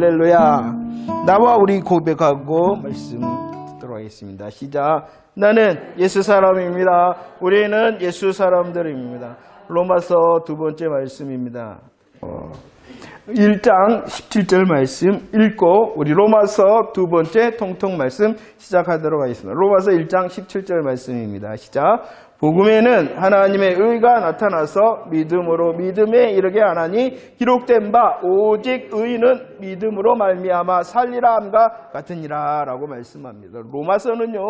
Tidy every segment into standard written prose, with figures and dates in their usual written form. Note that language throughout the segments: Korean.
할렐루야. 나와 우리 고백하고 말씀 듣도록 하겠습니다. 시작. 나는 예수 사람입니다. 우리는 예수 사람들입니다. 로마서 두 번째 말씀입니다. 1장 17절 말씀 읽고 우리 로마서 두 번째 통통 말씀 시작하도록 하겠습니다. 로마서 1장 17절 말씀입니다. 시작. 복음에는 하나님의 의가 나타나서 믿음으로 믿음에 이르게 하나니 기록된 바 오직 의인은 믿음으로 말미암아 살리라 함과 같으니라 라고 말씀합니다. 로마서는요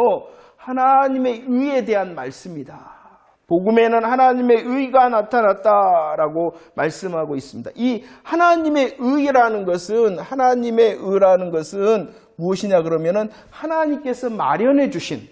하나님의 의에 대한 말씀이다. 복음에는 하나님의 의가 나타났다라고 말씀하고 있습니다. 이 하나님의 의라는 것은 무엇이냐 그러면은 하나님께서 마련해 주신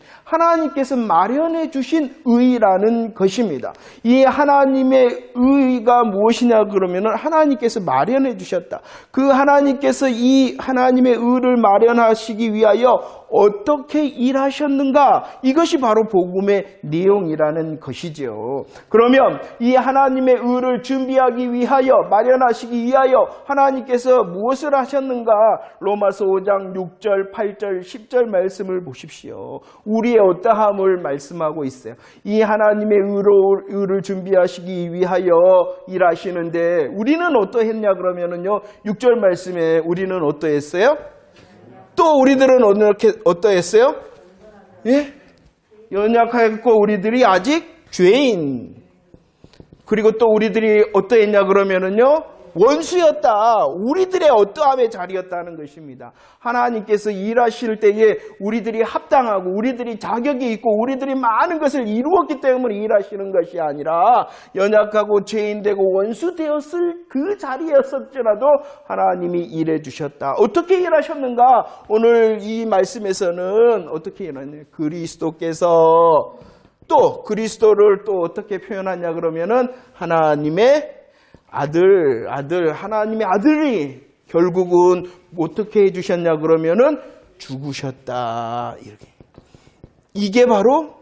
의라는 것입니다. 이 하나님의 의가 무엇이냐 그러면은 하나님께서 마련해 주셨다. 그 하나님께서 이 하나님의 의를 마련하시기 위하여 어떻게 일하셨는가? 이것이 바로 복음의 내용이라는 것이죠. 그러면 이 하나님의 의를 준비하기 위하여 마련하시기 위하여 하나님께서 무엇을 하셨는가? 로마서 5장 6절, 8절, 10절 말씀을 보십시오. 우리의 어떠함을 말씀하고 있어요. 이 하나님의 의를 준비하시기 위하여 일하시는데 우리는 어떠했냐 그러면은요 6절 말씀에 우리는 어떠했어요? 또 우리들은 어떠했어요? 예? 연약하고 우리들이 아직 죄인. 그리고 또 우리들이 어떠했냐 그러면은요 원수였다. 우리들의 어떠함의 자리였다는 것입니다. 하나님께서 일하실 때에 우리들이 합당하고 우리들이 자격이 있고 우리들이 많은 것을 이루었기 때문에 일하시는 것이 아니라 연약하고 죄인되고 원수되었을 그 자리였을지라도 하나님이 일해 주셨다. 어떻게 일하셨는가? 오늘 이 말씀에서는 어떻게 일하냐? 그리스도께서 또 그리스도를 또 어떻게 표현하냐 그러면은 하나님의 하나님의 아들이 결국은 어떻게 해주셨냐 그러면은 죽으셨다. 이렇게. 이게 바로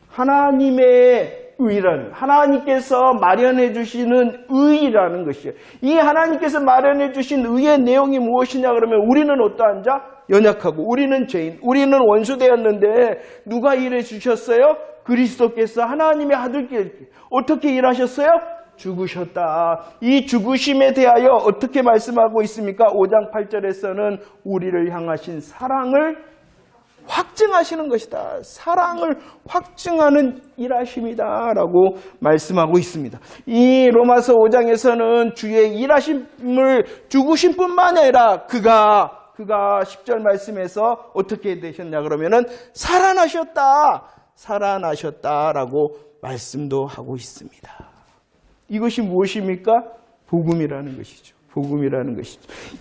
하나님의 의라는, 하나님께서 마련해 주시는 의라는 것이에요. 이 하나님께서 마련해 주신 의의 내용이 무엇이냐 그러면 우리는 어떠한 자? 연약하고 우리는 죄인, 우리는 원수되었는데 누가 일해 주셨어요? 그리스도께서 하나님의 아들께 어떻게 일하셨어요? 죽으셨다. 이 죽으심에 대하여 어떻게 말씀하고 있습니까? 5장 8절에서는 우리를 향하신 사랑을 확증하시는 것이다. 사랑을 확증하는 일하심이다 라고 말씀하고 있습니다. 이 로마서 5장에서는 주의 일하심을 죽으심 뿐만 아니라 그가 10절 말씀에서 어떻게 되셨냐 그러면은 살아나셨다라고 말씀도 하고 있습니다. 이것이 무엇입니까? 복음이라는 것이죠.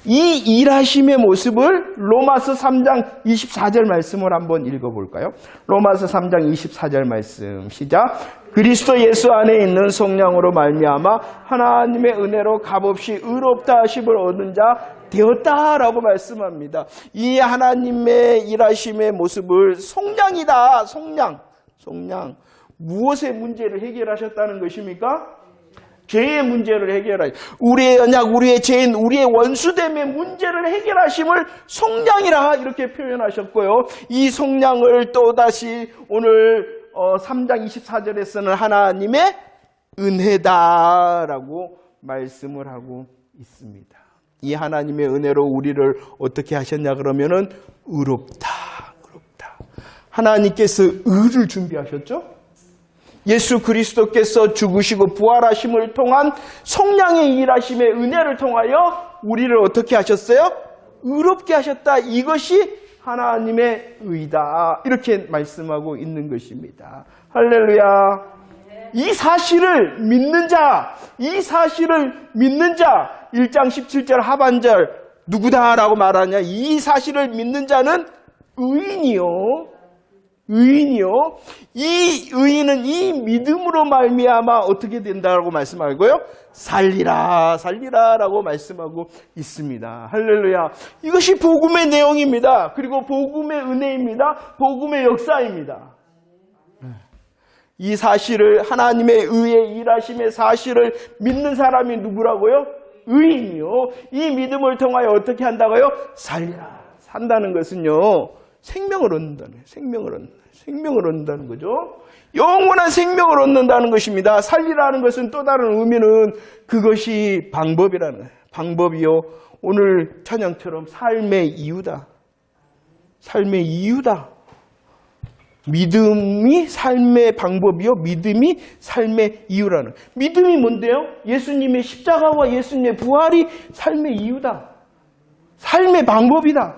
이 일하심의 모습을 로마서 3장 24절 말씀을 한번 읽어볼까요? 로마서 3장 24절 말씀 시작. 그리스도 예수 안에 있는 성령으로 말미암아 하나님의 은혜로 값없이 의롭다 하심을 얻은 자 되었다라고 말씀합니다. 이 하나님의 일하심의 모습을 속량이다. 속량. 무엇의 문제를 해결하셨다는 것입니까? 죄의 문제를 해결하시, 우리의 연약, 우리의 죄인, 우리의 원수됨의 문제를 해결하심을 속량이라 이렇게 표현하셨고요. 이 속량을 또다시 오늘 3장 24절에서는 하나님의 은혜다라고 말씀을 하고 있습니다. 이 하나님의 은혜로 우리를 어떻게 하셨냐 그러면은 의롭다. 하나님께서 의를 준비하셨죠? 예수 그리스도께서 죽으시고 부활하심을 통한 속량의 일하심의 은혜를 통하여 우리를 어떻게 하셨어요? 의롭게 하셨다. 이것이 하나님의 의다. 이렇게 말씀하고 있는 것입니다. 할렐루야. 이 사실을 믿는 자, 1장 17절 하반절 누구다라고 말하냐? 이 사실을 믿는 자는 의인이요. 이 의인은 이 믿음으로 말미암아 어떻게 된다라고 말씀하고요? 살리라라고 말씀하고 있습니다. 할렐루야. 이것이 복음의 내용입니다. 그리고 복음의 은혜입니다. 복음의 역사입니다. 이 사실을 하나님의 의의 일하심의 사실을 믿는 사람이 누구라고요? 의인이요. 이 믿음을 통하여 어떻게 한다고요? 살리라. 산다는 것은요, 생명을 얻는다는 거예요. 생명을 얻는다는 거죠. 영원한 생명을 얻는다는 것입니다. 살리라는 것은 또 다른 의미는 그것이 방법이라는 거예요. 방법이요. 오늘 찬양처럼 삶의 이유다. 삶의 이유다. 믿음이 삶의 방법이요. 믿음이 삶의 이유라는. 믿음이 뭔데요? 예수님의 십자가와 예수님의 부활이 삶의 이유다. 삶의 방법이다.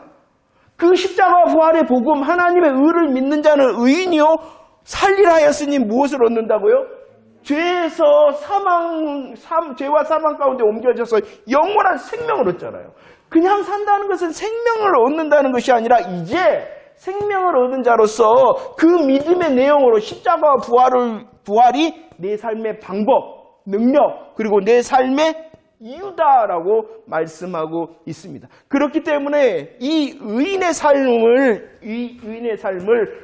그 십자가와 부활의 복음, 하나님의 의를 믿는 자는 의인이요. 살리라 하였으니 무엇을 얻는다고요? 죄에서 죄와 사망 가운데 옮겨져서 영원한 생명을 얻잖아요. 그냥 산다는 것은 생명을 얻는다는 것이 아니라 이제 생명을 얻은 자로서 그 믿음의 내용으로 십자가와 부활이 내 삶의 방법, 능력, 그리고 내 삶의 이유다라고 말씀하고 있습니다. 그렇기 때문에 이 의인의 삶을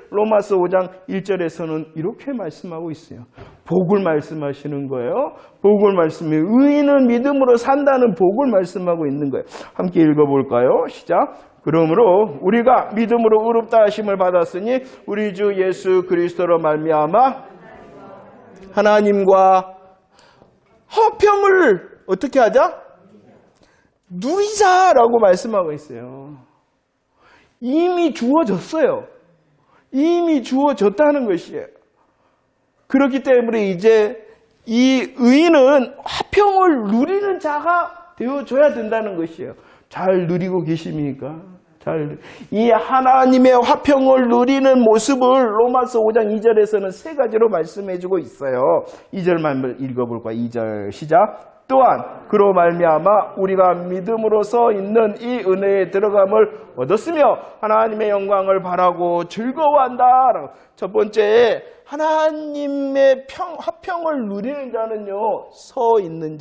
로마서 5장 1절에서는 이렇게 말씀하고 있어요. 복을 말씀하시는 거예요. 복을 말씀해. 의인은 믿음으로 산다는 복을 말씀하고 있는 거예요. 함께 읽어볼까요? 시작. 그러므로 우리가 믿음으로 의롭다 하심을 받았으니 우리 주 예수 그리스도로 말미암아 하나님과 화평을 어떻게 하자? 누리자라고 말씀하고 있어요. 이미 주어졌어요. 이미 주어졌다는 것이에요. 그렇기 때문에 이제 이 의인은 화평을 누리는 자가 되어줘야 된다는 것이에요. 잘 누리고 계십니까? 이 하나님의 화평을 누리는 모습을 로마서 5장 2절에서는 세 가지로 말씀해주고 있어요. 2절만 읽어볼까요? 2절 시작. 또한 그로 말미암아 우리가 믿음으로서 있는 이 은혜에 들어감을 얻었으며 하나님의 영광을 바라고 즐거워한다. 첫 번째, 하나님의 화평을 누리는 자는요, 서 있는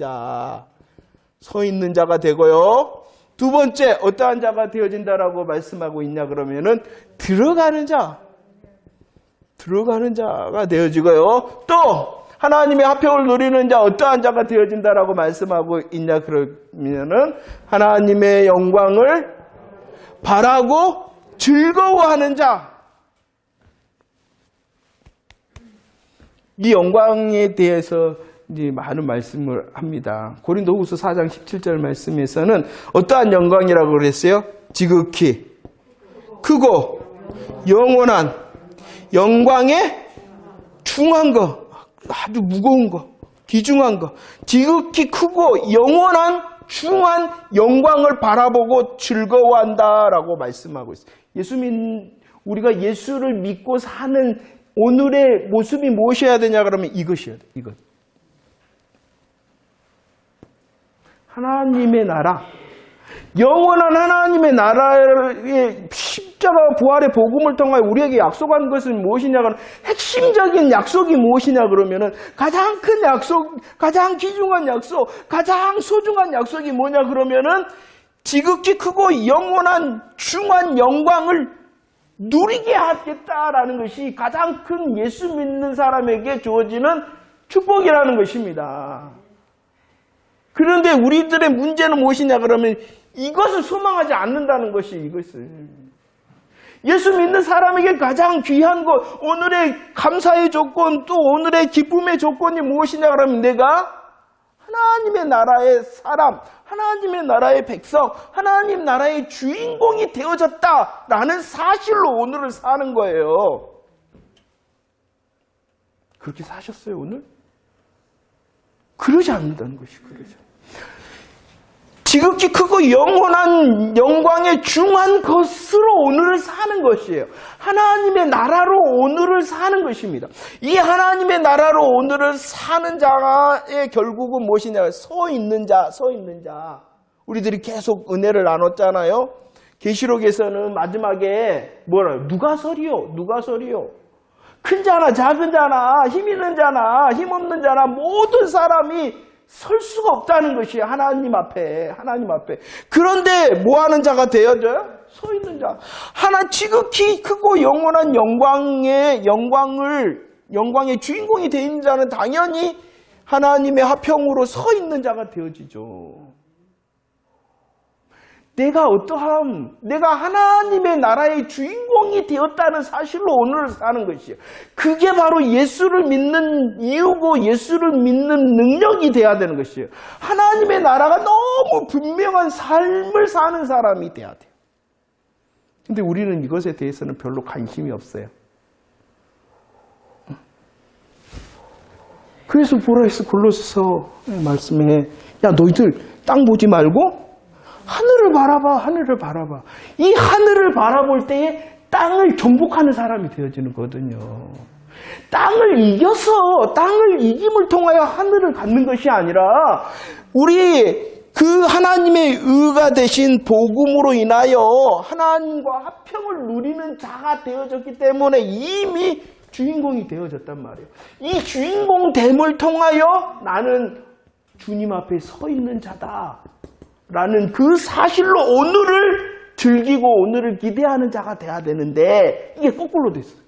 자가 되고요. 두 번째, 어떠한 자가 되어진다라고 말씀하고 있냐 그러면은 들어가는 자가 되어지고요. 또 하나님의 화평을 누리는 자, 어떠한 자가 되어진다라고 말씀하고 있냐 그러면은 하나님의 영광을 바라고 즐거워하는 자. 이 영광에 대해서 이제 많은 말씀을 합니다. 고린도후서 4장 17절 말씀에서는 어떠한 영광이라고 그랬어요? 지극히 크고 영원한 영광에 중한 거, 아주 무거운 거, 귀중한 거, 지극히 크고 영원한 중한 영광을 바라보고 즐거워한다라고 말씀하고 있어요. 우리가 예수를 믿고 사는 오늘의 모습이 무엇이어야 되냐 그러면 이것이어야 돼. 이것. 하나님의 나라, 영원한 하나님의 나라의 십자가 부활의 복음을 통하여 우리에게 약속한 것은 무엇이냐 그러면 핵심적인 약속이 무엇이냐 그러면은 가장 큰 약속, 가장 귀중한 약속, 가장 소중한 약속이 뭐냐 그러면은 지극히 크고 영원한 중한 영광을 누리게 하겠다라는 것이 가장 큰 예수 믿는 사람에게 주어지는 축복이라는 것입니다. 그런데 우리들의 문제는 무엇이냐 그러면 이것을 소망하지 않는다는 것이 이것을. 예수 믿는 사람에게 가장 귀한 것, 오늘의 감사의 조건, 또 오늘의 기쁨의 조건이 무엇이냐 그러면 내가 하나님의 나라의 사람, 하나님의 나라의 백성, 하나님 나라의 주인공이 되어졌다라는 사실로 오늘을 사는 거예요. 그렇게 사셨어요, 오늘? 그러지 않는다는 것이 그러죠. 지극히 크고 영원한 영광에 중한 것으로 오늘을 사는 것이에요. 하나님의 나라로 오늘을 사는 것입니다. 이 하나님의 나라로 오늘을 사는 자의 결국은 무엇이냐? 서 있는 자. 우리들이 계속 은혜를 나눴잖아요. 계시록에서는 마지막에 뭐라? 누가 서리요? 큰 자나 작은 자나 힘 있는 자나 힘 없는 자나 모든 사람이 설 수가 없다는 것이 하나님 앞에. 그런데 뭐 하는 자가 되어져요? 서 있는 자. 지극히 크고 영원한 영광의 주인공이 되어 있는 자는 당연히 하나님의 화평으로 서 있는 자가 되어지죠. 내가 어떠함, 내가 하나님의 나라의 주인공이 되었다는 사실로 오늘을 사는 것이에요. 그게 바로 예수를 믿는 이유고 예수를 믿는 능력이 돼야 되는 것이에요. 하나님의 나라가 너무 분명한 삶을 사는 사람이 돼야 돼요. 근데 우리는 이것에 대해서는 별로 관심이 없어요. 그래서 뭐라 했어? 골로새서 말씀에 야 너희들 땅 보지 말고 하늘을 바라봐. 하늘을 바라봐. 이 하늘을 바라볼 때에 땅을 정복하는 사람이 되어지는 거거든요. 땅을 이겨서 땅을 이김을 통하여 하늘을 갖는 것이 아니라 우리 그 하나님의 의가 되신 복음으로 인하여 하나님과 화평을 누리는 자가 되어졌기 때문에 이미 주인공이 되어졌단 말이에요. 이 주인공됨을 통하여 나는 주님 앞에 서 있는 자다 라는 그 사실로 오늘을 즐기고 오늘을 기대하는 자가 돼야 되는데 이게 거꾸로 됐어요.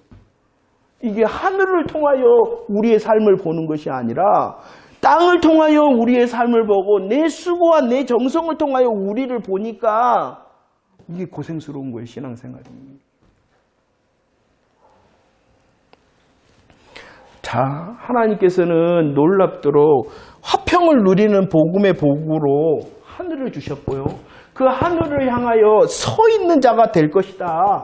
이게 하늘을 통하여 우리의 삶을 보는 것이 아니라 땅을 통하여 우리의 삶을 보고 내 수고와 내 정성을 통하여 우리를 보니까 이게 고생스러운 거예요. 신앙생활이. 자, 하나님께서는 놀랍도록 화평을 누리는 복음의 복으로 하늘을 주셨고요. 그 하늘을 향하여 서 있는 자가 될 것이다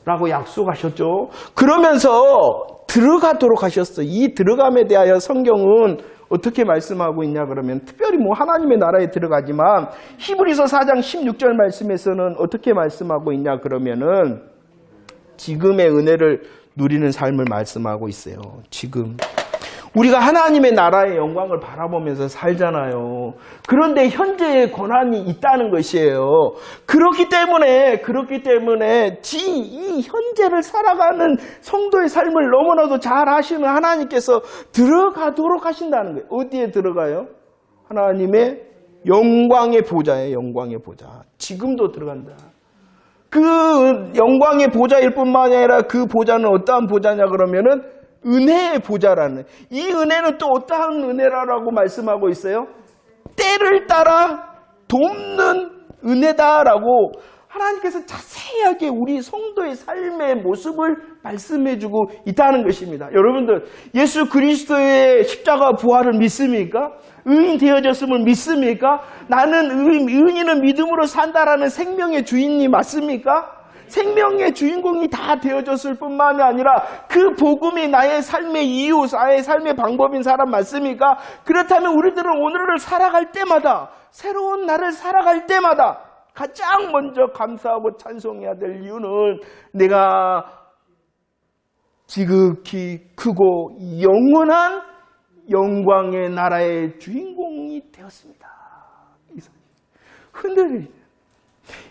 라고 약속하셨죠. 그러면서 들어가도록 하셨어요. 이 들어감에 대하여 성경은 어떻게 말씀하고 있냐 그러면 특별히 뭐 하나님의 나라에 들어가지만 히브리서 4장 16절 말씀에서는 어떻게 말씀하고 있냐 그러면은 지금의 은혜를 누리는 삶을 말씀하고 있어요. 지금 우리가 하나님의 나라의 영광을 바라보면서 살잖아요. 그런데 현재의 고난이 있다는 것이에요. 그렇기 때문에 이 현재를 살아가는 성도의 삶을 너무나도 잘 아시는 하나님께서 들어가도록 하신다는 거예요. 어디에 들어가요? 하나님의 영광의 보좌예요. 영광의 보좌. 지금도 들어간다. 그 영광의 보좌일 뿐만 아니라 그 보좌는 어떠한 보좌냐 그러면은 은혜의 보좌라는, 이 은혜는 또 어떠한 은혜라고 말씀하고 있어요? 때를 따라 돕는 은혜다라고 하나님께서 자세하게 우리 성도의 삶의 모습을 말씀해주고 있다는 것입니다. 여러분들 예수 그리스도의 십자가 부활을 믿습니까? 의인 되어졌음을 믿습니까? 나는 의인은 믿음으로 산다라는 생명의 주인이 맞습니까? 생명의 주인공이 다 되어졌을 뿐만이 아니라 그 복음이 나의 삶의 이유, 나의 삶의 방법인 사람 맞습니까? 그렇다면 우리들은 오늘을 살아갈 때마다, 새로운 날을 살아갈 때마다 가장 먼저 감사하고 찬송해야 될 이유는 내가 지극히 크고 영원한 영광의 나라의 주인공이 되었습니다. 흔들리죠.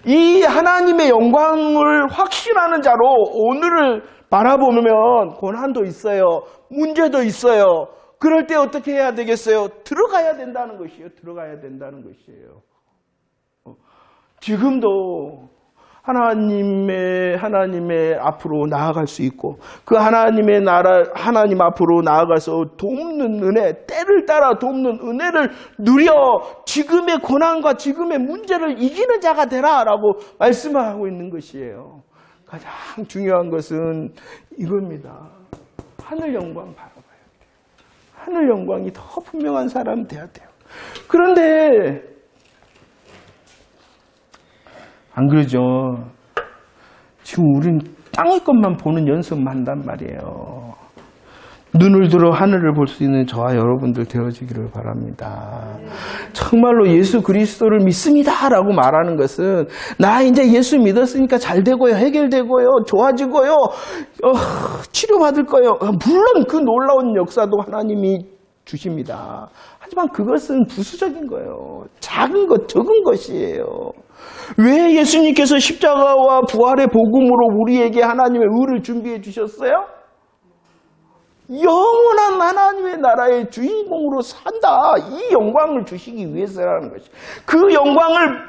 이 하나님의 영광을 확신하는 자로 오늘을 바라보면 고난도 있어요. 문제도 있어요. 그럴 때 어떻게 해야 되겠어요? 들어가야 된다는 것이에요. 들어가야 된다는 것이에요. 지금도 하나님의 앞으로 나아갈 수 있고 그 하나님의 나라, 하나님 앞으로 나아가서 돕는 은혜, 때를 따라 돕는 은혜를 누려 지금의 고난과 지금의 문제를 이기는 자가 되라라고 말씀하고 있는 것이에요. 가장 중요한 것은 이겁니다. 하늘 영광 바라봐야 돼요. 하늘 영광이 더 분명한 사람 돼야 돼요. 그런데 안 그러죠. 지금 우린 땅의 것만 보는 연습만 한단 말이에요. 눈을 들어 하늘을 볼 수 있는 저와 여러분들 되어지기를 바랍니다. 정말로 예수 그리스도를 믿습니다라고 말하는 것은 나 이제 예수 믿었으니까 잘 되고요, 해결되고요, 좋아지고요, 치료받을 거예요. 물론 그 놀라운 역사도 하나님이 주십니다. 하지만 그것은 부수적인 거예요. 작은 것, 적은 것이에요. 왜 예수님께서 십자가와 부활의 복음으로 우리에게 하나님의 의를 준비해 주셨어요? 영원한 하나님의 나라의 주인공으로 산다. 이 영광을 주시기 위해서라는 것이. 그 영광을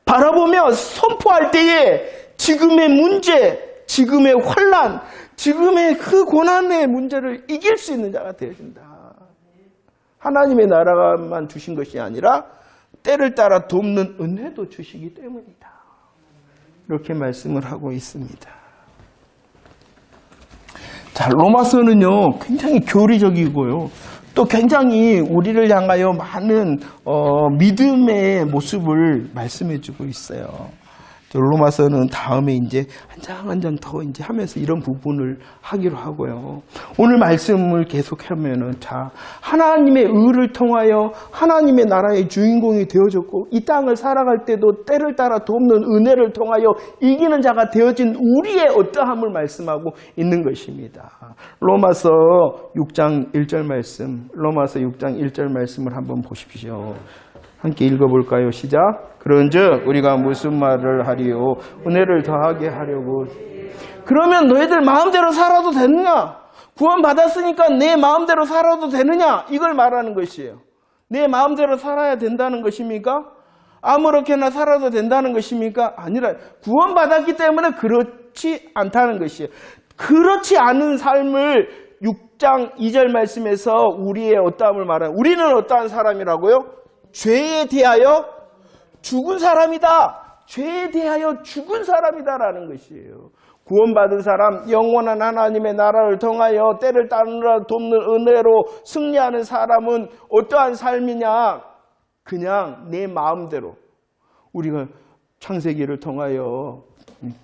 바라보며 선포할 때에 지금의 문제, 지금의 환난, 지금의 그 고난의 문제를 이길 수 있는 자가 되어진다. 하나님의 나라만 주신 것이 아니라 때를 따라 돕는 은혜도 주시기 때문이다. 이렇게 말씀을 하고 있습니다. 자, 로마서는요, 굉장히 교리적이고요. 또 굉장히 우리를 향하여 많은 믿음의 모습을 말씀해주고 있어요. 로마서는 다음에 이제 한 장 한 장 더 이제 하면서 이런 부분을 하기로 하고요. 오늘 말씀을 계속하면은 자, 하나님의 의를 통하여 하나님의 나라의 주인공이 되어졌고 이 땅을 살아갈 때도 때를 따라 돕는 은혜를 통하여 이기는 자가 되어진 우리의 어떠함을 말씀하고 있는 것입니다. 로마서 6장 1절 말씀, 로마서 6장 1절 말씀을 한번 보십시오. 함께 읽어볼까요? 시작. 그런즉 우리가 무슨 말을 하리요? 은혜를 더하게 하려고. 그러면 너희들 마음대로 살아도 되느냐? 구원받았으니까 내 마음대로 살아도 되느냐? 이걸 말하는 것이에요. 내 마음대로 살아야 된다는 것입니까? 아무렇게나 살아도 된다는 것입니까? 아니라 구원받았기 때문에 그렇지 않다는 것이에요. 그렇지 않은 삶을 6장 2절 말씀에서 우리의 어떠함을 말하는, 우리는 어떠한 사람이라고요? 죄에 대하여 죽은 사람이다. 죄에 대하여 죽은 사람이다라는 것이에요. 구원받은 사람, 영원한 하나님의 나라를 통하여 때를 따르라 돕는 은혜로 승리하는 사람은 어떠한 삶이냐? 그냥 내 마음대로 우리가 창세기를 통하여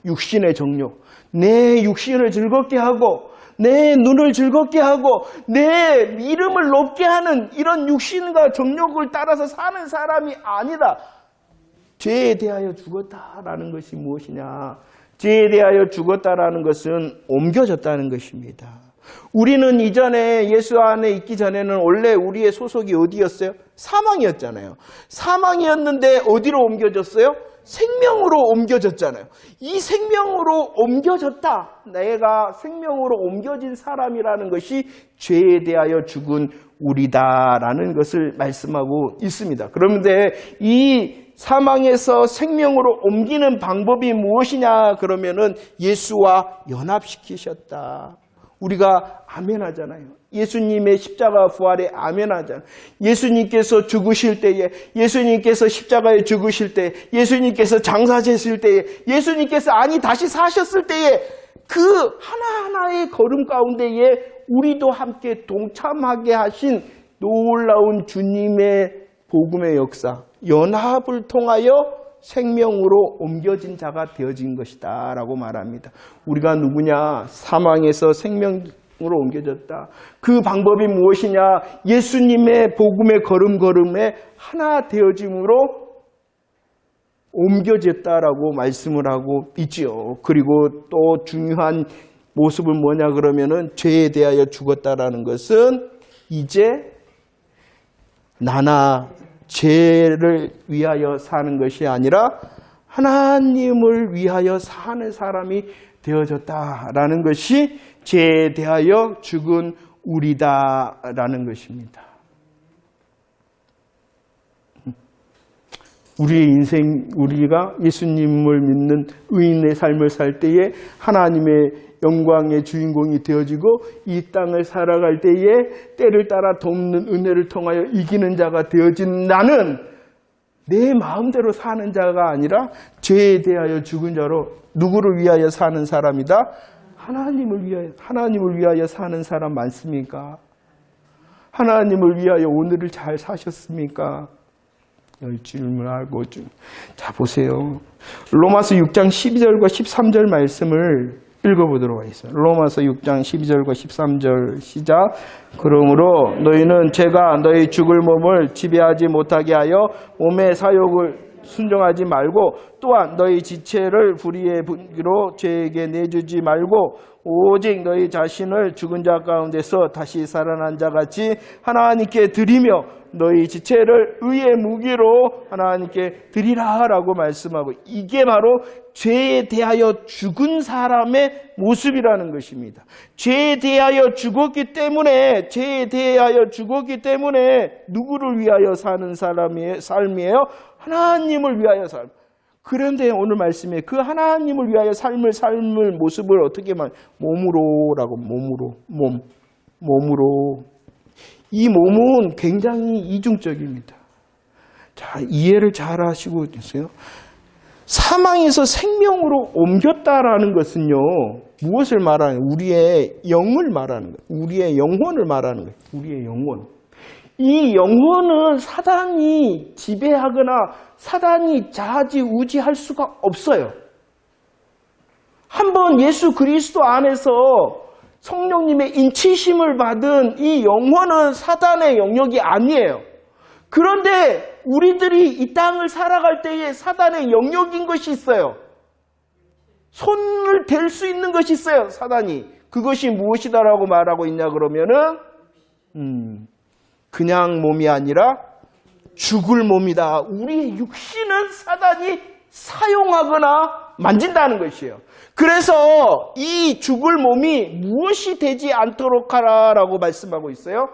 육신의 정욕, 내 육신을 즐겁게 하고 내 눈을 즐겁게 하고 내 이름을 높게 하는 이런 육신과 정욕을 따라서 사는 사람이 아니다. 죄에 대하여 죽었다라는 것이 무엇이냐? 죄에 대하여 죽었다라는 것은 옮겨졌다는 것입니다. 우리는 이전에 예수 안에 있기 전에는 원래 우리의 소속이 어디였어요? 사망이었잖아요. 사망이었는데 어디로 옮겨졌어요? 생명으로 옮겨졌잖아요. 이 생명으로 옮겨졌다. 내가 생명으로 옮겨진 사람이라는 것이 죄에 대하여 죽은 우리다라는 것을 말씀하고 있습니다. 그런데 이 사망에서 생명으로 옮기는 방법이 무엇이냐 그러면은 예수와 연합시키셨다. 우리가 아멘하잖아요. 예수님의 십자가 부활에 아멘하잖아요. 예수님께서 죽으실 때에, 예수님께서 십자가에 죽으실 때, 예수님께서 장사되실 때에, 예수님께서 다시 사셨을 때에 그 하나하나의 걸음 가운데에 우리도 함께 동참하게 하신 놀라운 주님의 복음의 역사, 연합을 통하여 생명으로 옮겨진 자가 되어진 것이다 라고 말합니다. 우리가 누구냐? 사망에서 생명으로 옮겨졌다. 그 방법이 무엇이냐? 예수님의 복음의 걸음걸음에 하나 되어짐으로 옮겨졌다라고 말씀을 하고 있지요. 그리고 또 중요한 모습은 뭐냐 그러면은 죄에 대하여 죽었다라는 것은 이제 나나 죄를 위하여 사는 것이 아니라 하나님을 위하여 사는 사람이 되어졌다라는 것이 죄에 대하여 죽은 우리다라는 것입니다. 우리의 인생, 우리가 예수님을 믿는 의인의 삶을 살 때에 하나님의 영광의 주인공이 되어지고 이 땅을 살아갈 때에 때를 따라 돕는 은혜를 통하여 이기는 자가 되어진 나는 내 마음대로 사는 자가 아니라 죄에 대하여 죽은 자로 누구를 위하여 사는 사람이다? 하나님을 위하여 사는 사람 많습니까? 하나님을 위하여 오늘을 잘 사셨습니까? 질문을 하고 자 보세요. 로마서 6장 12절과 13절 말씀을 읽어보도록 하겠습니다. 로마서 6장 12절과 13절 시작. 그러므로 너희는 죄가 너희 죽을 몸을 지배하지 못하게 하여 몸의 사욕을 순종하지 말고 또한 너희 지체를 불의의 분기로 죄에게 내주지 말고 오직 너희 자신을 죽은 자 가운데서 다시 살아난 자같이 하나님께 드리며 너희 지체를 의의 무기로 하나님께 드리라 라고 말씀하고 이게 바로 죄에 대하여 죽은 사람의 모습이라는 것입니다. 죄에 대하여 죽었기 때문에 누구를 위하여 사는 사람의 삶이에요? 하나님을 위하여 삶. 그런데 오늘 말씀에 그 하나님을 위하여 삶을 모습을 어떻게 몸으로라고 몸으로 이 몸은 굉장히 이중적입니다. 자, 이해를 잘 하시고 있어요. 사망에서 생명으로 옮겼다라는 것은요, 무엇을 말하는 거예요? 우리의 영을 말하는 거예요. 우리의 영혼을 말하는 거예요. 우리의 영혼. 이 영혼은 사단이 지배하거나 사단이 좌지우지할 수가 없어요. 한번 예수 그리스도 안에서 성령님의 인치심을 받은 이 영혼은 사단의 영역이 아니에요. 그런데 우리들이 이 땅을 살아갈 때에 사단의 영역인 것이 있어요. 손을 댈 수 있는 것이 있어요, 사단이. 그것이 무엇이다라고 말하고 있냐 그러면은 그냥 몸이 아니라 죽을 몸이다. 우리의 육신은 사단이 사용하거나 만진다는 것이에요. 그래서 이 죽을 몸이 무엇이 되지 않도록 하라라고 말씀하고 있어요.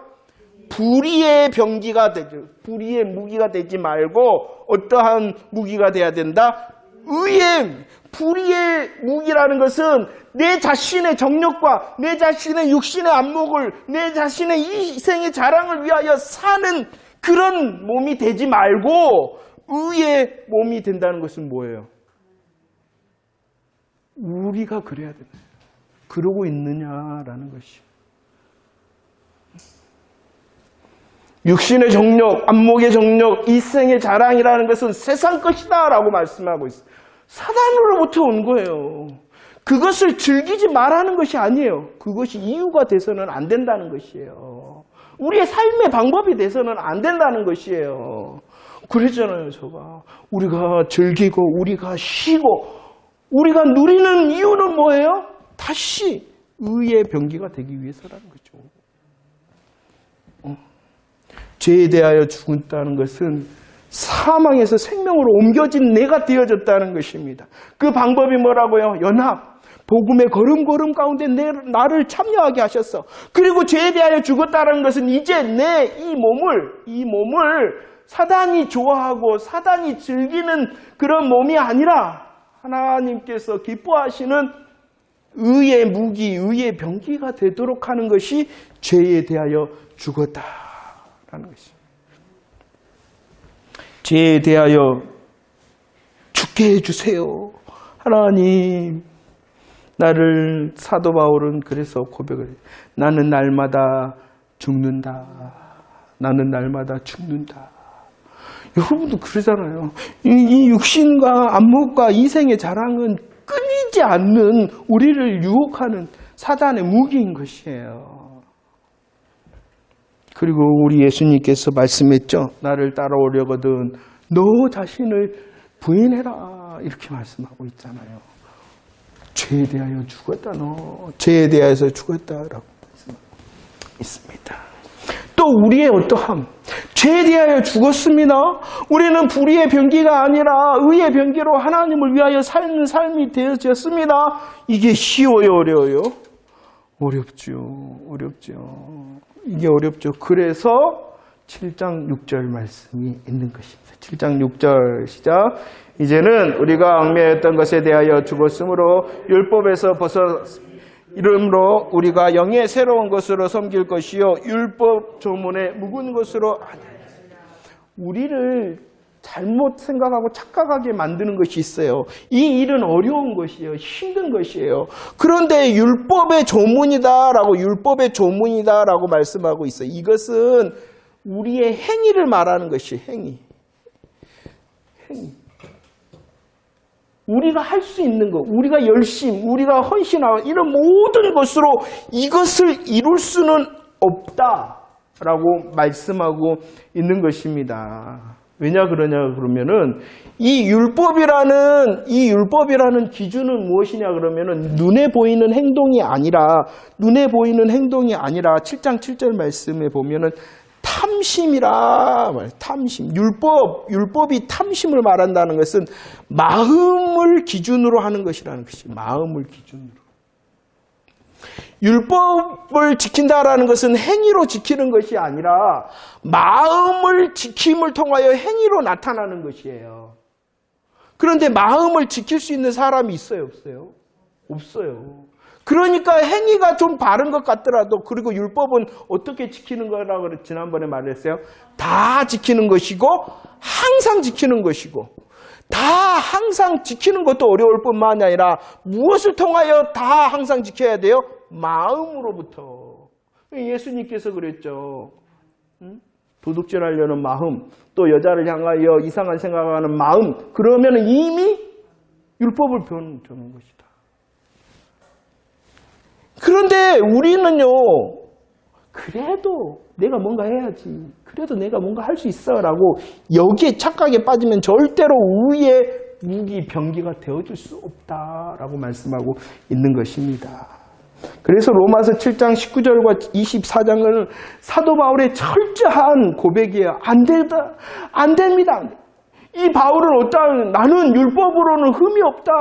불의의 병기가 되죠. 불의의 무기가 되지 말고 어떠한 무기가 돼야 된다? 의의, 불의의 무기라는 것은 내 자신의 정력과 내 자신의 육신의 안목을 내 자신의 이생의 자랑을 위하여 사는 그런 몸이 되지 말고 의의 몸이 된다는 것은 뭐예요? 우리가 그래야 되나? 그러고 있느냐라는 것이요. 육신의 정력, 안목의 정력, 이생의 자랑이라는 것은 세상 것이다 라고 말씀하고 있어요. 사단으로부터 온 거예요. 그것을 즐기지 말라는 것이 아니에요. 그것이 이유가 돼서는 안 된다는 것이에요. 우리의 삶의 방법이 돼서는 안 된다는 것이에요. 그랬잖아요, 제가. 우리가 즐기고 우리가 쉬고 우리가 누리는 이유는 뭐예요? 다시 의의 병기가 되기 위해서라는 거죠. 죄에 대하여 죽었다는 것은 사망에서 생명으로 옮겨진 내가 되어졌다는 것입니다. 그 방법이 뭐라고요? 연합, 복음의 걸음걸음 가운데 나를 참여하게 하셨어. 그리고 죄에 대하여 죽었다는 것은 이제 내 이 몸을 사단이 좋아하고 사단이 즐기는 그런 몸이 아니라 하나님께서 기뻐하시는 의의 무기, 의의 병기가 되도록 하는 것이 죄에 대하여 죽었다라는 것입니다. 죄에 대하여 죽게 해주세요. 하나님, 나를 사도 바울은 그래서 고백을 해요. 나는 날마다 죽는다. 나는 날마다 죽는다. 여러분도 그러잖아요. 이 육신과 안목과 이생의 자랑은 끊이지 않는 우리를 유혹하는 사단의 무기인 것이에요. 그리고 우리 예수님께서 말씀했죠. 나를 따라오려거든 너 자신을 부인해라. 이렇게 말씀하고 있잖아요. 죄에 대하여 죽었다. 너 죄에 대하여서 죽었다라고 말씀하고 있습니다. 또 우리의 어떠함, 죄에 대하여 죽었습니다. 우리는 불의의 병기가 아니라 의의 병기로 하나님을 위하여 사는 삶이 되어졌습니다. 이게 쉬워요, 어려워요? 어렵죠. 이게 어렵죠. 그래서 7장 6절 말씀이 있는 것입니다. 7장 6절 시작. 이제는 우리가 얽매였던 것에 대하여 죽었으므로 율법에서 이름으로 우리가 영의 새로운 것으로 섬길 것이요 율법 조문의 묵은 것으로 우리를 잘못 생각하고 착각하게 만드는 것이 있어요. 이 일은 어려운 것이에요. 힘든 것이에요. 그런데 율법의 조문이다라고 말씀하고 있어요. 이것은 우리의 행위를 말하는 것이 행위. 우리가 할 수 있는 것, 우리가 열심, 우리가 헌신하고 이런 모든 것으로 이것을 이룰 수는 없다라고 말씀하고 있는 것입니다. 왜냐 그러냐 그러면은 이 율법이라는 기준은 무엇이냐 그러면은 눈에 보이는 행동이 아니라 7장 7절 말씀에 보면은 탐심이라 말이에요. 탐심. 율법이 탐심을 말한다는 것은 마음을 기준으로 하는 것이라는 것이 마음을 기준으로. 율법을 지킨다라는 것은 행위로 지키는 것이 아니라 마음을 지킴을 통하여 행위로 나타나는 것이에요. 그런데 마음을 지킬 수 있는 사람이 있어요, 없어요? 없어요. 그러니까 행위가 좀 바른 것 같더라도, 그리고 율법은 어떻게 지키는 거라고 지난번에 말했어요? 다 지키는 것이고 항상 지키는 것이고, 다 항상 지키는 것도 어려울 뿐만 아니라 무엇을 통하여 다 항상 지켜야 돼요? 마음으로부터. 예수님께서 그랬죠. 도둑질하려는 마음, 또 여자를 향하여 이상한 생각하는 마음, 그러면 이미 율법을 변하는 것이다. 그런데 우리는요, 그래도 내가 뭔가 해야지, 그래도 내가 뭔가 할 수 있어 라고 여기에 착각에 빠지면 절대로 우리의 무기, 병기가 되어줄 수 없다라고 말씀하고 있는 것입니다. 그래서 로마서 7장 19절과 24장은 사도 바울의 철저한 고백이에요. 안 된다, 안 됩니다. 이 바울은 어떠한, 나는 율법으로는 흠이 없다,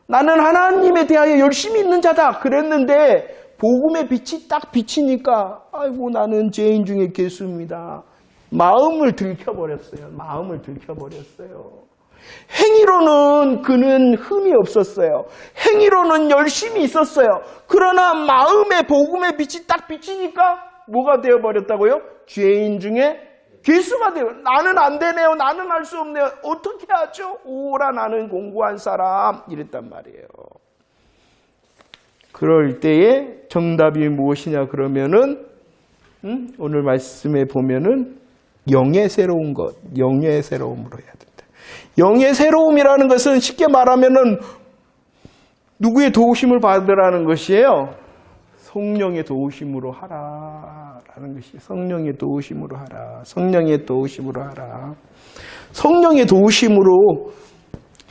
나는 하나님에 대하여 열심히 있는 자다 그랬는데, 복음의 빛이 딱 비치니까 아이고 나는 죄인 중에 괴수입니다. 마음을 들켜버렸어요. 마음을 들켜버렸어요. 행위로는 그는 흠이 없었어요. 행위로는 열심히 있었어요. 그러나 마음의 복음의 빛이 딱 비치니까 뭐가 되어버렸다고요? 죄인 중에 괴수가 되어. 나는 안 되네요. 나는 할 수 없네요. 어떻게 하죠? 오라 나는 공고한 사람, 이랬단 말이에요. 그럴 때에 정답이 무엇이냐 그러면은 오늘 말씀에 보면은 영의 새로운 것, 영의 새로움으로 해야 된다. 영의 새로움이라는 것은 쉽게 말하면은 누구의 도우심을 받으라는 것이에요? 성령의 도우심으로 하라라는 것이에요. 성령의 도우심으로 하라. 성령의 도우심으로 하라. 성령의 도우심으로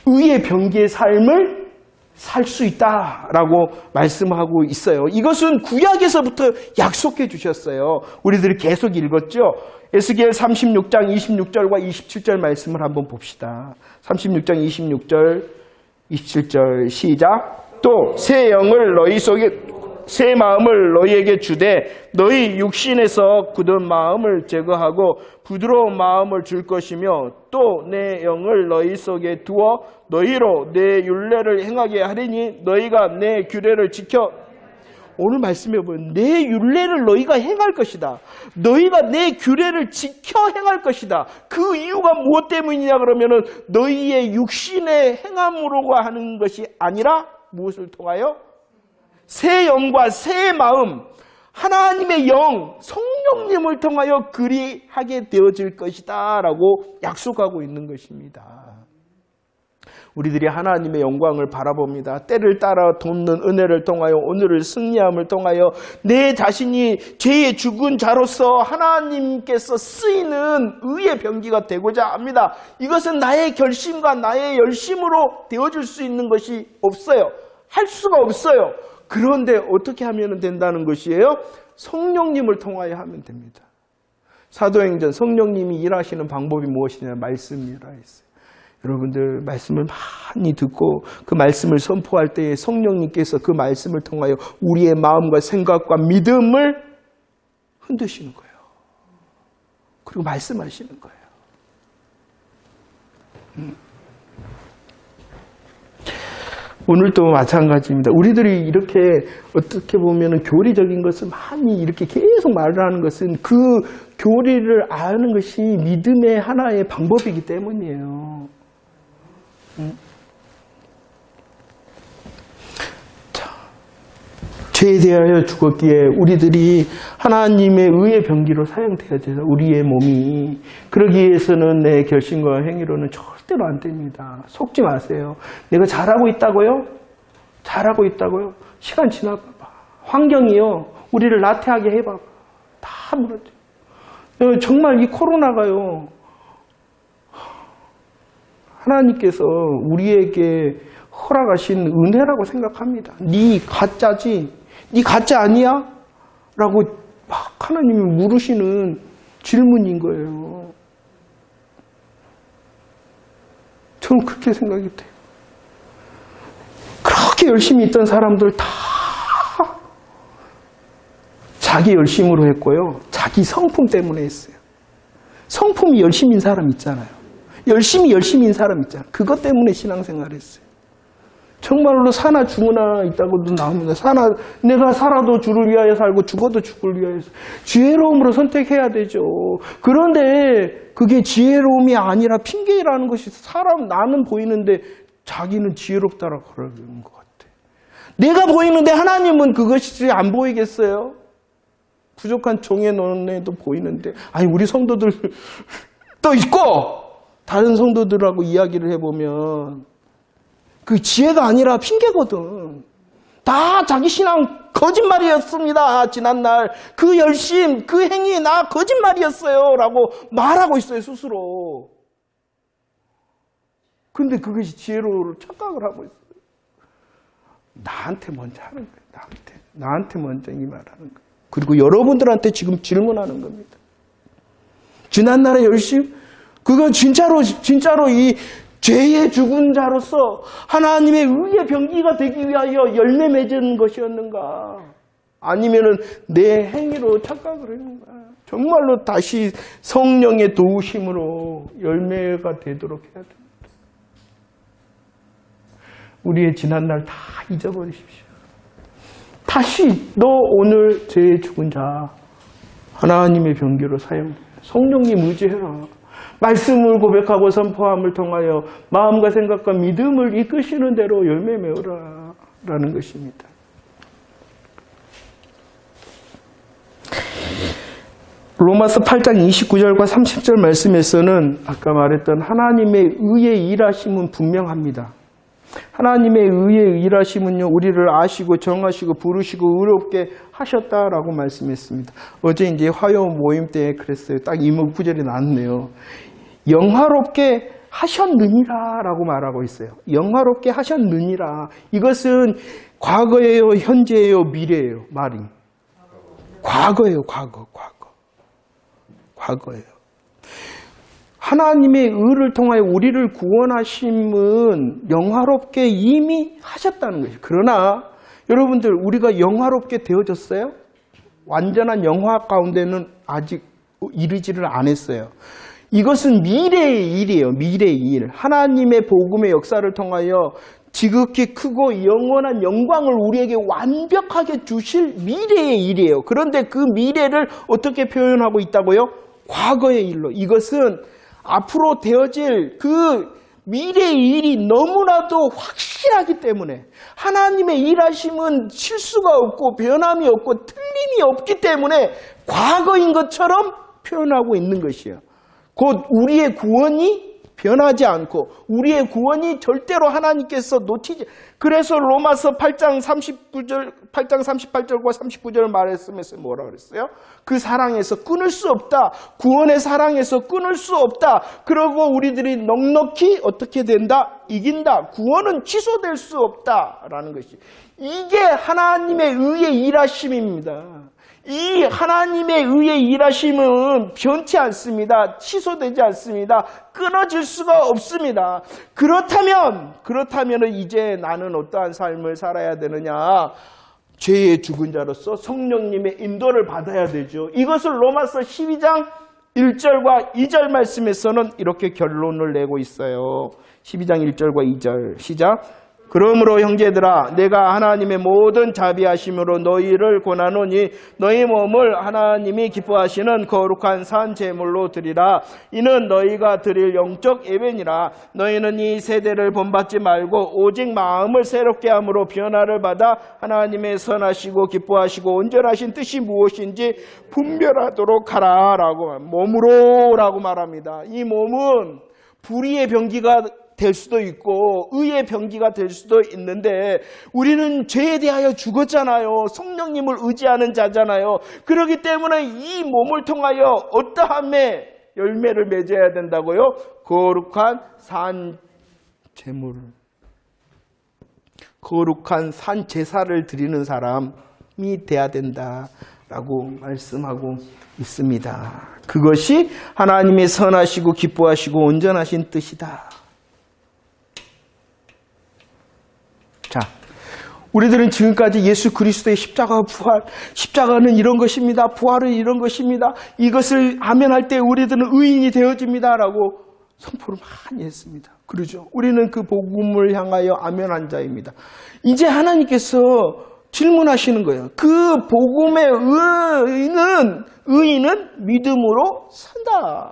의의 병기의 삶을 살 수 있다라고 말씀하고 있어요. 이것은 구약에서부터 약속해 주셨어요. 우리들이 계속 읽었죠. 에스겔 36장 26절과 27절 말씀을 한번 봅시다. 36장 26절 27절 시작. 또 새 영을 너희 속에, 새 마음을 너희에게 주되 너희 육신에서 굳은 마음을 제거하고 부드러운 마음을 줄 것이며 또 내 영을 너희 속에 두어 너희로 내 율례를 행하게 하리니 너희가 내 규례를 지켜. 오늘 말씀해 보면 내 율례를 너희가 행할 것이다. 너희가 내 규례를 지켜 행할 것이다. 그 이유가 무엇 때문이냐 그러면은 너희의 육신의 행함으로가 하는 것이 아니라 무엇을 통하여? 새 영과 새 마음, 하나님의 영, 성령님을 통하여 그리하게 되어질 것이다 라고 약속하고 있는 것입니다. 우리들이 하나님의 영광을 바라봅니다. 때를 따라 돕는 은혜를 통하여 오늘을 승리함을 통하여 내 자신이 죄의 죽은 자로서 하나님께서 쓰이는 의의 병기가 되고자 합니다. 이것은 나의 결심과 나의 열심으로 되어줄 수 있는 것이 없어요. 할 수가 없어요. 그런데 어떻게 하면 된다는 것이에요? 성령님을 통하여 하면 됩니다. 사도행전 성령님이 일하시는 방법이 무엇이냐? 말씀이라 했어요. 여러분들 말씀을 많이 듣고 그 말씀을 선포할 때에 성령님께서 그 말씀을 통하여 우리의 마음과 생각과 믿음을 흔드시는 거예요. 그리고 말씀하시는 거예요. 오늘도 마찬가지입니다. 우리들이 이렇게 어떻게 보면 교리적인 것을 많이 이렇게 계속 말을 하는 것은 그 교리를 아는 것이 믿음의 하나의 방법이기 때문이에요. 자, 죄에 대하여 죽었기에 우리들이 하나님의 의의 병기로 사용되어야 돼요. 우리의 몸이. 그러기 위해서는 내 결심과 행위로는 절대로 안 됩니다. 속지 마세요. 내가 잘하고 있다고요? 잘하고 있다고요? 시간 지나봐봐. 환경이요. 우리를 나태하게 해봐봐. 다 무너져. 정말 이 코로나가요. 하나님께서 우리에게 허락하신 은혜라고 생각합니다. 네 가짜지? 네 가짜 아니야? 라고 막 하나님이 물으시는 질문인 거예요. 저는 그렇게 생각이 돼요. 그렇게 열심히 있던 사람들 다 자기 열심으로 했고요. 자기 성품 때문에 했어요. 성품이 열심인 사람 있잖아요. 열심인 사람 있잖아요. 그것 때문에 신앙생활을 했어요. 정말로 사나 죽으나 있다고도 나옵니다. 내가 살아도 주를 위하여 살고 죽어도 주를 위하여 살고. 지혜로움으로 선택해야 되죠. 그런데 그게 지혜로움이 아니라 핑계라는 것이 나는 보이는데 자기는 지혜롭다라고 그러는 것 같아. 내가 보이는데 하나님은 그것이 안 보이겠어요? 부족한 종의 눈에도 보이는데, 아니 우리 성도들 또 있고 다른 성도들하고 이야기를 해보면 그 지혜가 아니라 핑계거든. 다 자기 신앙 거짓말이었습니다. 지난날 그 열심, 그 행위 나 거짓말이었어요 라고 말하고 있어요 스스로. 근데 그것이 지혜로 착각을 하고 있어요. 나한테 먼저 하는 거예요. 나한테 먼저 이 말하는 거예요. 그리고 여러분들한테 지금 질문하는 겁니다. 지난날의 열심, 그건 진짜로 이 죄의 죽은 자로서 하나님의 의의 병기가 되기 위하여 열매 맺은 것이었는가? 아니면은 내 행위로 착각을 했는가? 정말로 다시 성령의 도우심으로 열매가 되도록 해야 됩니다. 우리의 지난날 다 잊어버리십시오. 다시 너 오늘 죄의 죽은 자 하나님의 병기로 사용해. 성령님 의지해라. 말씀을 고백하고 선포함을 통하여 마음과 생각과 믿음을 이끄시는 대로 열매 메우라 라는 것입니다. 로마서 8장 29절과 30절 말씀에서는 아까 말했던 하나님의 의의 일하심은 분명합니다. 하나님의 의의 일하심은요, 우리를 아시고 정하시고 부르시고 의롭게 하셨다라고 말씀했습니다. 어제 이제 화요 모임 때 그랬어요. 딱 이 구절이 나왔네요. 영화롭게 하셨느니라 라고 말하고 있어요. 영화롭게 하셨느니라. 이것은 과거예요, 현재예요, 미래예요, 말이. 과거예요, 과거예요. 하나님의 의를 통하여 우리를 구원하심은 영화롭게 이미 하셨다는 것이죠. 그러나 여러분들 우리가 영화롭게 되어졌어요? 완전한 영화 가운데는 아직 이르지를 않았어요. 이것은 미래의 일이에요. 미래의 일. 하나님의 복음의 역사를 통하여 지극히 크고 영원한 영광을 우리에게 완벽하게 주실 미래의 일이에요. 그런데 그 미래를 어떻게 표현하고 있다고요? 과거의 일로. 이것은 앞으로 되어질 그 미래의 일이 너무나도 확실하기 때문에 하나님의 일하심은 실수가 없고 변함이 없고 틀림이 없기 때문에 과거인 것처럼 표현하고 있는 것이에요. 곧 우리의 구원이 변하지 않고 우리의 구원이 절대로 하나님께서 놓치지. 그래서 로마서 8장 38절과 39절 말씀에서 뭐라 그랬어요? 그 사랑에서 끊을 수 없다. 구원의 사랑에서 끊을 수 없다. 그러고 우리들이 넉넉히 어떻게 된다? 이긴다. 구원은 취소될 수 없다라는 것이. 이게 하나님의 의의 일하심입니다. 이 하나님의 의의 일하심은 변치 않습니다. 취소되지 않습니다. 끊어질 수가 없습니다. 그렇다면 이제 나는 어떠한 삶을 살아야 되느냐? 죄의 죽은 자로서 성령님의 인도를 받아야 되죠. 이것을 로마서 12장 1절과 2절 말씀에서는 이렇게 결론을 내고 있어요. 12장 1절과 2절 시작. 그러므로 형제들아 내가 하나님의 모든 자비하심으로 너희를 권하노니 너희 몸을 하나님이 기뻐하시는 거룩한 산 제물로 드리라. 이는 너희가 드릴 영적 예배니라. 너희는 이 세대를 본받지 말고 오직 마음을 새롭게 함으로 변화를 받아 하나님의 선하시고 기뻐하시고 온전하신 뜻이 무엇인지 분별하도록 하라 라고. 몸으로 라고 말합니다. 이 몸은 불의의 병기가 될 수도 있고 의의 병기가 될 수도 있는데 우리는 죄에 대하여 죽었잖아요. 성령님을 의지하는 자잖아요. 그렇기 때문에 이 몸을 통하여 어떠함의 열매를 맺어야 된다고요? 거룩한 산 제물, 거룩한 산 제사를 드리는 사람이 돼야 된다라고 말씀하고 있습니다. 그것이 하나님의 선하시고 기뻐하시고 온전하신 뜻이다. 자, 우리들은 지금까지 예수 그리스도의 십자가 부활, 십자가는 이런 것입니다. 부활은 이런 것입니다. 이것을 아멘할 때 우리들은 의인이 되어집니다라고 선포를 많이 했습니다. 그러죠? 우리는 그 복음을 향하여 아멘한 자입니다. 이제 하나님께서 질문하시는 거예요. 그 복음의 의인은 믿음으로 산다.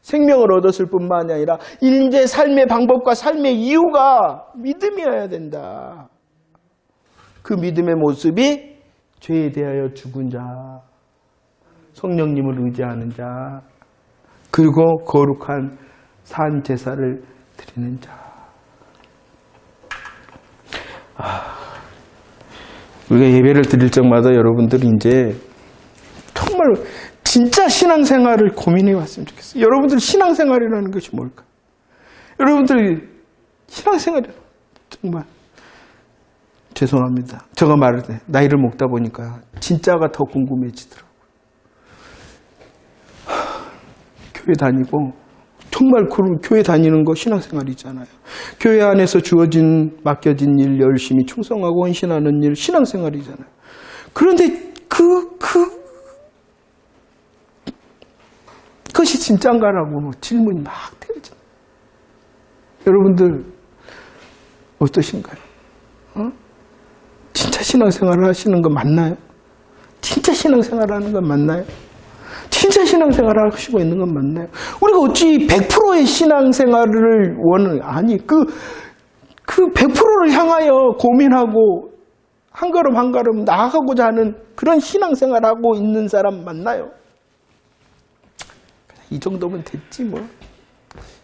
생명을 얻었을 뿐만이 아니라 이제 삶의 방법과 삶의 이유가 믿음이어야 된다. 그 믿음의 모습이 죄에 대하여 죽은 자, 성령님을 의지하는 자, 그리고 거룩한 산 제사를 드리는 자. 우리가 예배를 드릴 적마다 여러분들이 이제 정말 진짜 신앙생활을 고민해 왔으면 좋겠어요. 여러분들 신앙생활이라는 것이 뭘까? 여러분들 신앙생활이 정말 죄송합니다. 제가 말할 때 나이를 먹다 보니까 진짜가 더 궁금해지더라고요. 교회 다니고 정말 교회 다니는 거 신앙생활이잖아요. 교회 안에서 주어진 맡겨진 일 열심히 충성하고 헌신하는 일 신앙생활이잖아요. 그런데 그것이 진짜인가라고 질문이 막 되잖아요. 여러분들 어떠신가요? 진짜 신앙생활을 하시는 거 맞나요? 진짜 신앙생활을 하는 건 맞나요? 진짜 신앙생활을 하시고 있는 건 맞나요? 우리가 어찌 100%의 신앙생활을 아니, 그 100%를 향하여 고민하고 한 걸음 한 걸음 나아가고자 하는 그런 신앙생활을 하고 있는 사람 맞나요? 이 정도면 됐지 뭐.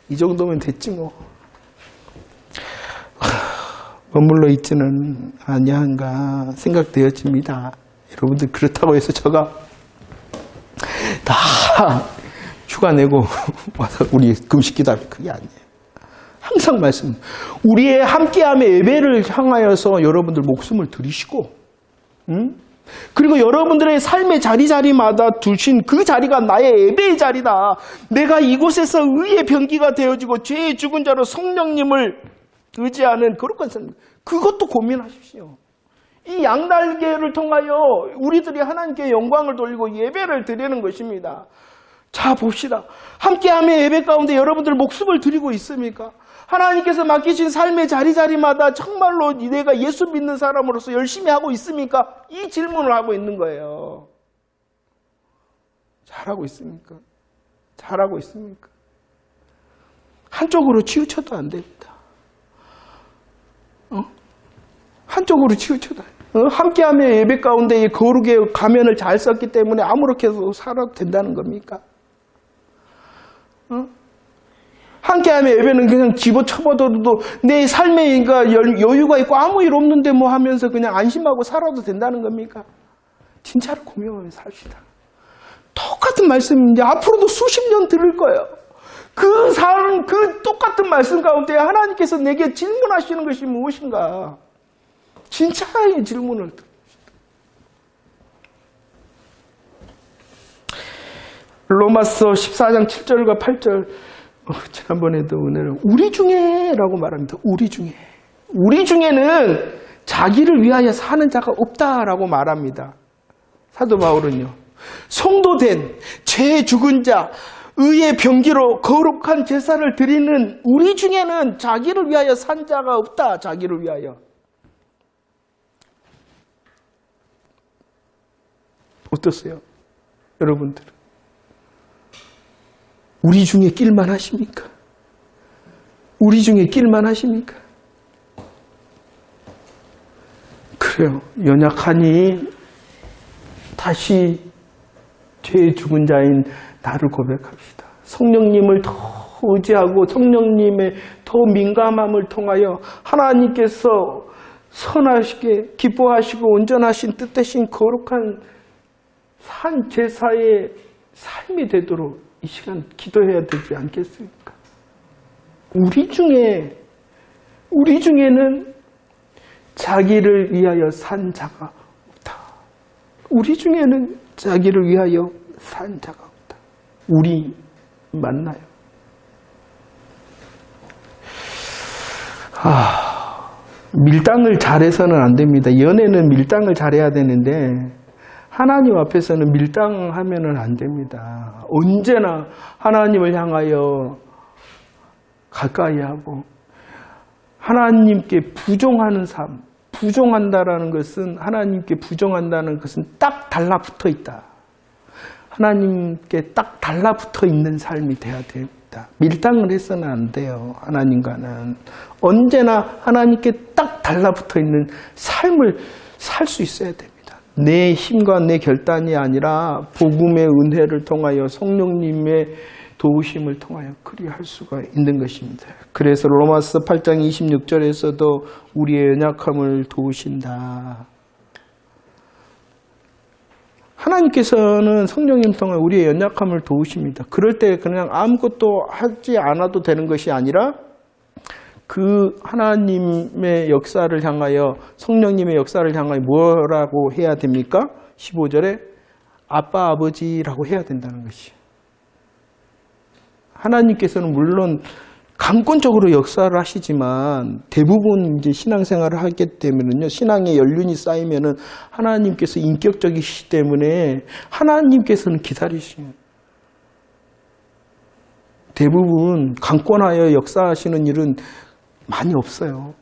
이 정도면 됐지 뭐. 머물러 있지는 아니한가 생각되어집니다. 여러분들 그렇다고 해서 제가 다 휴가 내고 와서 우리 금식 기도할 그게 아니에요. 항상 말씀. 우리의 함께함의 예배를 향하여서 여러분들 목숨을 들이시고, 그리고 여러분들의 삶의 자리마다 두신 그 자리가 나의 예배의 자리다. 내가 이곳에서 의의 병기가 되어지고 죄의 죽은 자로 성령님을 의지하는 거룩한 삶. 그것도 고민하십시오. 이 양날개를 통하여 우리들이 하나님께 영광을 돌리고 예배를 드리는 것입니다. 자, 봅시다. 함께함의 예배 가운데 여러분들 목숨을 드리고 있습니까? 하나님께서 맡기신 삶의 자리마다 정말로 내가 예수 믿는 사람으로서 열심히 하고 있습니까? 이 질문을 하고 있는 거예요. 잘하고 있습니까? 잘하고 있습니까? 한쪽으로 치우쳐도 안 됩니다. 한쪽으로 치우쳐도 안 됩니다. 함께하며 예배 가운데 거룩의 가면을 잘 썼기 때문에 아무렇게 해서 살아도 된다는 겁니까? 함께하며 예배는 그냥 집어쳐봐도 내 삶에 여유가 있고 아무 일 없는데 뭐 하면서 그냥 안심하고 살아도 된다는 겁니까? 진짜로 고민하며 삽시다. 똑같은 말씀인데 앞으로도 수십 년 들을 거예요. 그 똑같은 말씀 가운데 하나님께서 내게 질문하시는 것이 무엇인가? 진짜의 질문을 드립시다. 로마서 14장 7절과 8절 지난번에도 은혜를 우리 중에 라고 말합니다. 우리 중에는 자기를 위하여 사는 자가 없다라고 말합니다. 사도 바울은요. 성도된 죄 죽은 자 의의 병기로 거룩한 제사를 드리는 우리 중에는 자기를 위하여 산 자가 없다. 자기를 위하여. 어떠세요? 여러분들. 우리 중에 낄만 하십니까? 우리 중에 낄만 하십니까? 그래요. 연약하니 다시 죄의 죽은 자인 나를 고백합시다. 성령님을 더 의지하고 성령님의 더 민감함을 통하여 하나님께서 선하시게 기뻐하시고 온전하신 뜻되신 거룩한 산 제사의 삶이 되도록 이 시간 기도해야 되지 않겠습니까? 우리 중에는 자기를 위하여 산 자가 없다. 우리 중에는 자기를 위하여 산 자가 없다. 우리 맞나요? 밀당을 잘해서는 안 됩니다. 연애는 밀당을 잘해야 되는데 하나님 앞에서는 밀당하면은 안 됩니다. 언제나 하나님을 향하여 가까이 하고 하나님께 부종하는 삶, 부종한다라는 것은 하나님께 부종한다는 것은 딱 달라붙어 있다. 하나님께 딱 달라붙어 있는 삶이 돼야 됩니다. 밀당을 해서는 안 돼요. 하나님과는 언제나 하나님께 딱 달라붙어 있는 삶을 살 수 있어야 됩니다. 내 힘과 내 결단이 아니라 복음의 은혜를 통하여 성령님의 도우심을 통하여 그리할 수가 있는 것입니다. 그래서 로마서 8장 26절에서도 우리의 연약함을 도우신다. 하나님께서는 성령님 통해 우리의 연약함을 도우십니다. 그럴 때 그냥 아무것도 하지 않아도 되는 것이 아니라 그 하나님의 역사를 향하여 성령님의 역사를 향하여 뭐라고 해야 됩니까? 15절에 아빠 아버지라고 해야 된다는 것이에요. 하나님께서는 물론 강권적으로 역사를 하시지만 대부분 이제 신앙생활을 하기 때문에요. 신앙의 연륜이 쌓이면은 하나님께서 인격적이시기 때문에 하나님께서는 기다리시는 대부분 강권하여 역사하시는 일은 많이 없어요.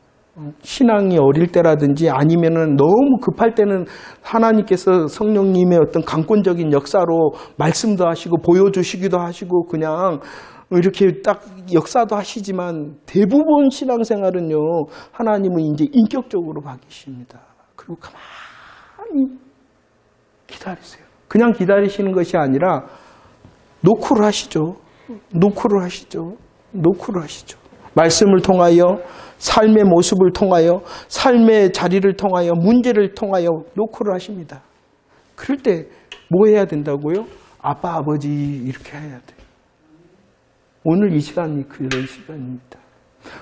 신앙이 어릴 때라든지 아니면은 너무 급할 때는 하나님께서 성령님의 어떤 강권적인 역사로 말씀도 하시고 보여주시기도 하시고 그냥 이렇게 딱 역사도 하시지만 대부분 신앙생활은요, 하나님은 이제 인격적으로 바뀌십니다. 그리고 가만히 기다리세요. 그냥 기다리시는 것이 아니라 노크를 하시죠. 노크를 하시죠. 노크를 하시죠. 말씀을 통하여, 삶의 모습을 통하여, 삶의 자리를 통하여, 문제를 통하여 노크를 하십니다. 그럴 때 뭐 해야 된다고요? 아빠, 아버지 이렇게 해야 돼요. 오늘 이 시간이 그런 시간입니다.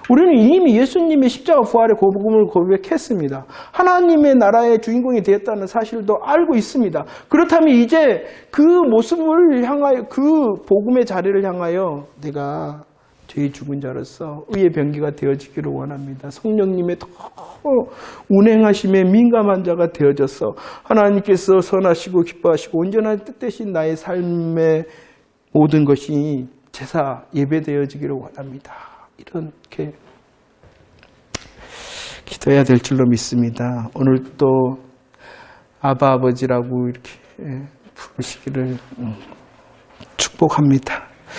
우리는 이미 예수님의 십자가 부활의 복음을 고백했습니다. 하나님의 나라의 주인공이 되었다는 사실도 알고 있습니다. 그렇다면 이제 그 모습을 향하여, 그 복음의 자리를 향하여 내가 죄의 죽은 자로서 의의 병기가 되어지기를 원합니다. 성령님의 더 운행하심에 민감한 자가 되어져서 하나님께서 선하시고 기뻐하시고 온전한 뜻되신 나의 삶의 모든 것이 제사 예배되어지기를 원합니다. 이렇게 기도해야 될 줄로 믿습니다. 오늘 또 아바 아버지라고 이렇게 부르시기를 축복합니다.